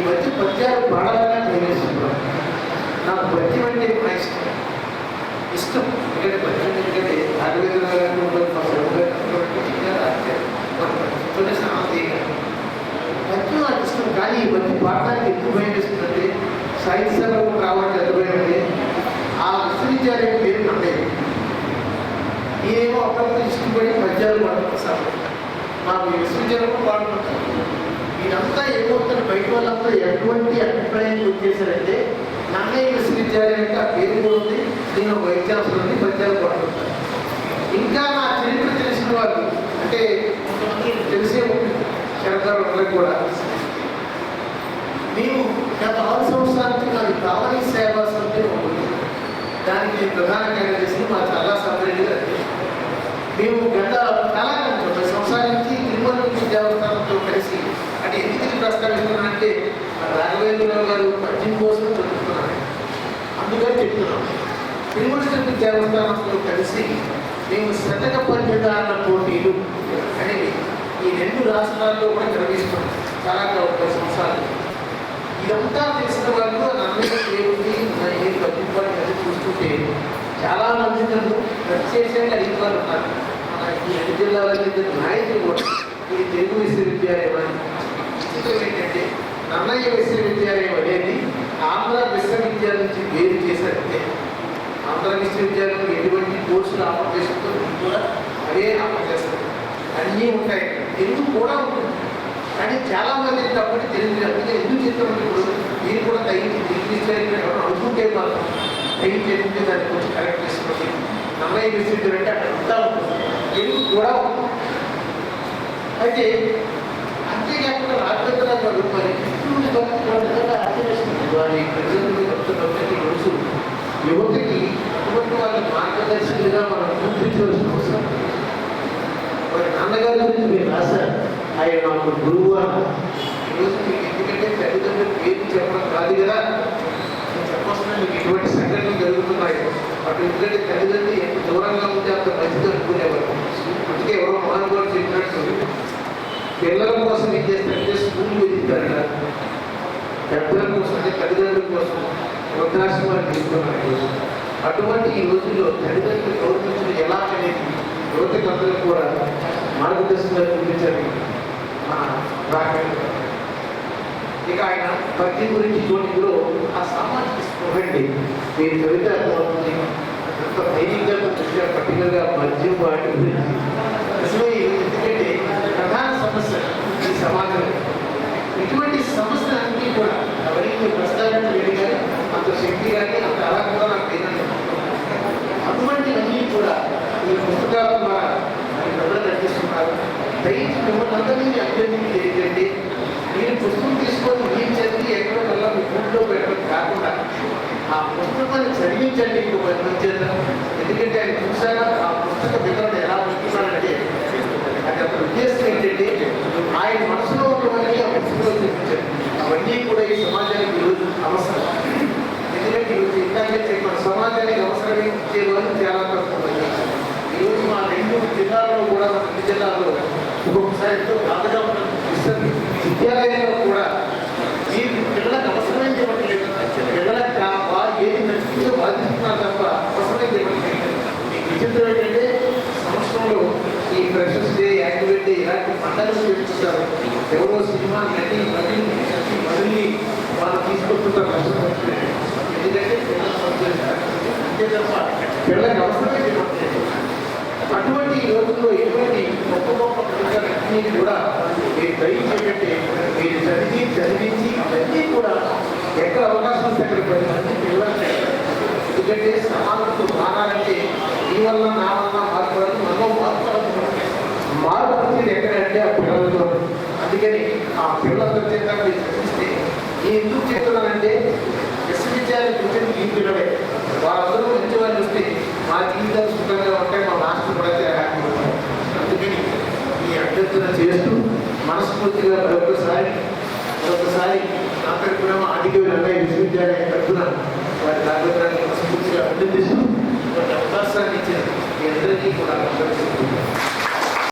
మధ్య పద్యాలు పాడాలని ప్రవేశిస్తున్నాను. నాకు పద్యం అంటే మా ఇష్టం. ఎందుకంటే పద్యం ఎందుకంటే ఆయుర్వేద పద్యం నాకు ఇష్టం. కానీ ఈ మధ్య పాడడానికి ఎందుకు భయం వేస్తుందంటే సైన్స్ సెంటర్ రావాలని ఎదురైందంటే ఆ విశ్వవిద్యాలయం పేరు నమ్మేది. నేనేమో అప్పుడప్పుడు ఇష్టపడి పద్యాలు పాడుకుంటాను. మాకు విశ్వవిద్యాలయంలో పాడుకుంటాను. ఇదంతా ఏమవుతుంది, బయట వాళ్ళంతా ఎటువంటి అభిప్రాయానికి వచ్చేసారంటే నన్నయ్య విశ్వవిద్యాలయం ఆ పేరు కూడా ఉంది, నేను వైద్యాసులు ఉంది, పద్యాలు పాడుకుంటాను. ఇంకా నా చరిత్ర తెలిసిన వాళ్ళు అంటే కొంతమంది తెలిసే ఉంటుంది, శరదారులకు కూడా. మేము గత 6 సంవత్సరాలకి నాకు కావలి సేవా సమితి ఉంటుంది. దానికి నేను ప్రధాన కార్యదర్శి, మా చాలా సభ్యులు. మేము గత చాలా 90 సంవత్సరాల నుంచి తిరుమల నుంచి దేవస్థానంతో కలిసి అంటే ఎందుకు ప్రస్తావిస్తున్నానంటే రాఘవేంద్రరావు గారు పద్యం కోసం చెప్తున్నాను, అందుకని చెప్తున్నాం. తిరుమల తిరుపతి దేవస్థానంతో కలిసి మేము శతక పద్యధారణ పోటీలు అనేవి ఈ 2 రాష్ట్రాల్లో కూడా నిర్వహిస్తున్నాం. చాలా 10 సంవత్సరాలు. ఇదంతా తెలిసిన వాళ్ళు నన్నయ్య దేవుడి ఏ పద్యం అది చూస్తుంటే చాలా మంది నన్ను ప్రత్యేకంగా అడిగిన వాళ్ళు ఉన్నారు. మన ఈ 2 జిల్లాలకి నాయకులు కూడా ఇది తెలుగు విశ్వవిద్యాలయం అని. విచిత్రం ఏంటంటే నన్నయ్య విశ్వవిద్యాలయం అనేది ఆంధ్ర విశ్వవిద్యాలయం నుంచి వేరు చేశారంటే ఆంధ్ర విశ్వవిద్యాలయం ఎటువంటి కోర్సులు ఆఫర్ చేస్తుందో కూడా అవే ఆఫర్ చేస్తారు. అన్నీ ఉంటాయి, తెలుగు కూడా ఉంటుంది. కానీ చాలా మంది తప్పటి తెలుగు అంటే ఎందుకు చేస్తామంటే ఇప్పుడు మీరు కూడా తగ్గించి తెలుగు విశ్వవిద్యాలయం ఎవరు అనుకుంటే మాత్రం తగ్గించి ఎందుకంటే దాన్ని కొంచెం కరెక్ట్ చేసుకోండి. నన్నయ్య విశ్వవిద్యాలయం అంటే అక్కడ అంతా ఉంటుంది, తెలుగు కూడా ఉంటుంది. అయితే అంతేకాకుండా రాఘవేంద్రరావు గారు మరి వారి ప్రజలు చెప్తున్నప్పటికీ రోజు యువతకి అటువంటి వాళ్ళ మార్గదర్శకులుగా మనం చూపించవలసిన అవసరం. వారి నాన్నగారి గురించి మీరు రాశారు, ఆయన నాకు గురువు అన్న. ఈరోజు మీకు ఎందుకంటే తల్లిదండ్రులు పేరు చెప్పడం కాదు కదా, నేను చెప్పవలసిన మీకు ఎటువంటి సంఘటనలు జరుగుతున్నాయి. అటు ఎందుకంటే తల్లిదండ్రులు ఎంత దూరంగా ఉంటే అంత మంచిది అనుకునేవారు. అందుకే ఎవరో మహానుభావులు చెప్పినట్టు పిల్లల కోసం ఏం చేస్తారంటే స్కూల్ వెళ్తారట, పెద్దల కోసం అంటే తల్లిదండ్రుల కోసం వృద్ధాశ్రమాలు తీసుకున్నారు. అటువంటి ఈ రోజుల్లో తల్లిదండ్రులు గౌరవించడం ఎలా అనేది యువతకు అందరూ కూడా మార్గదర్శకంగా చూపించాలి మన రాఘవేంద్ర. ఇక ఆయన పద్యం గురించి చూడండిలో ఆ సామాజిక స్పృహండి మీరు కవిత అవుతుంది. అంత ధైర్యంగా దృష్ట్యా పర్టికులర్గా పద్యం వాటి గురించి నిజమే. ఎందుకంటే ప్రధాన సమస్య ఈ సమాజంలో ఇటువంటి సమస్యలన్నీ కూడా అవన్నీ ప్రస్తావించలేదు కానీ అంత శక్తి కానీ అంత అలా కూడా నాకు తెలియదు. అటువంటివన్నీ కూడా ఈ పుస్తకాల ద్వారా ప్రజలు నడిపిస్తున్నారు. దయచేసి మిమ్మల్ని అందరినీ అభ్యర్థించి ఏంటంటే మీరు పుస్తకం తీసుకొని మీరు చదివి ఎక్కడో వల్ల మీ ఊళ్ళో పెట్టడం కాకుండా ఆ పుస్తకాన్ని చదివించండి ఇంకో చేత. ఎందుకంటే ఆయన చూసారా ఆ పుస్తక వివరణ ఎలా వస్తున్నారంటే అది అతని ఉద్దేశం ఏంటంటే ఆయన మనసులో ఉన్నవన్నీ ఆ పుస్తకంలో చూపించారు. అవన్నీ కూడా ఈ సమాజానికి ఈరోజు అవసరం. ఎందుకంటే ఈరోజు ఇందాకే మన సమాజానికి అవసరమే ఇచ్చే వాళ్ళు చాలా తక్కువ. ఈరోజు మా 2 జిల్లాల్లో కూడా మన 2 జిల్లాల్లో ఒక్కొక్కసారి ఎంతో బాధగా ఉన్న విద్యాలయంలో కూడా మీరు పిల్లలకు అవసరమేం చెప్పట్లేదు. పిల్లలకు ఏది నచ్చిందో బాధిస్తున్నారు తప్ప అవసరమేం చెప్పట్లేదు. మీకు విచిత్రం ఏంటంటే సంవత్సరంలో ఈ ఫ్రెషర్స్ డే, యాక్టివేట్ డే ఇలాంటి పండుగలు చేస్తుంటారు. ఎవరో సినిమా నటి మళ్ళీ వాళ్ళు తీసుకొస్తుంటారు కష్టపడుతుంది. ఎందుకంటే అంతే తప్ప పిల్లలకు అవసరమే చెప్పట్లేదు. అటువంటి రోజుల్లో ఎటువంటి గొప్ప గొప్ప ప్రజలన్నీ కూడా మీరు దయచేటంటే మీరు చదివించి అవన్నీ కూడా ఎక్కడ అవకాశం వస్తే అక్కడ 10 మంది పిల్లలు. ఎందుకంటే సమాజంతో మారాలంటే మీ వల్ల నా వల్ల మార్పురాదు, మనలో మార్పు వచ్చేది ఎక్కడంటే ఆ పిల్లలతో. అందుకని ఆ పిల్లలతో చేత మీరు చదివిస్తే నేను ఎందుకు చెప్తున్నానంటే విశ్వవిద్యాలయం కూర్చొని ఈ పిల్లలే వాళ్ళందరూ మంచి వాళ్ళు వస్తే మా జీవితాలు సుఖంగా ఉంటాయి, మా రాష్ట్రం కూడా హ్యాపీ ఉంటాయి. అందుకని ఈ అభ్యర్థన చేస్తూ మనస్ఫూర్తిగా మరొకసారి నా తరఫున ఆదికవి నన్నయ్య విశ్వవిద్యాలయం తరఫున వారి రాఘవేంద్రాన్ని మనస్ఫూర్తిగా అభినందిస్తూ వాటి అవకాశాన్ని ఇచ్చిన మీ అందరికీ కూడా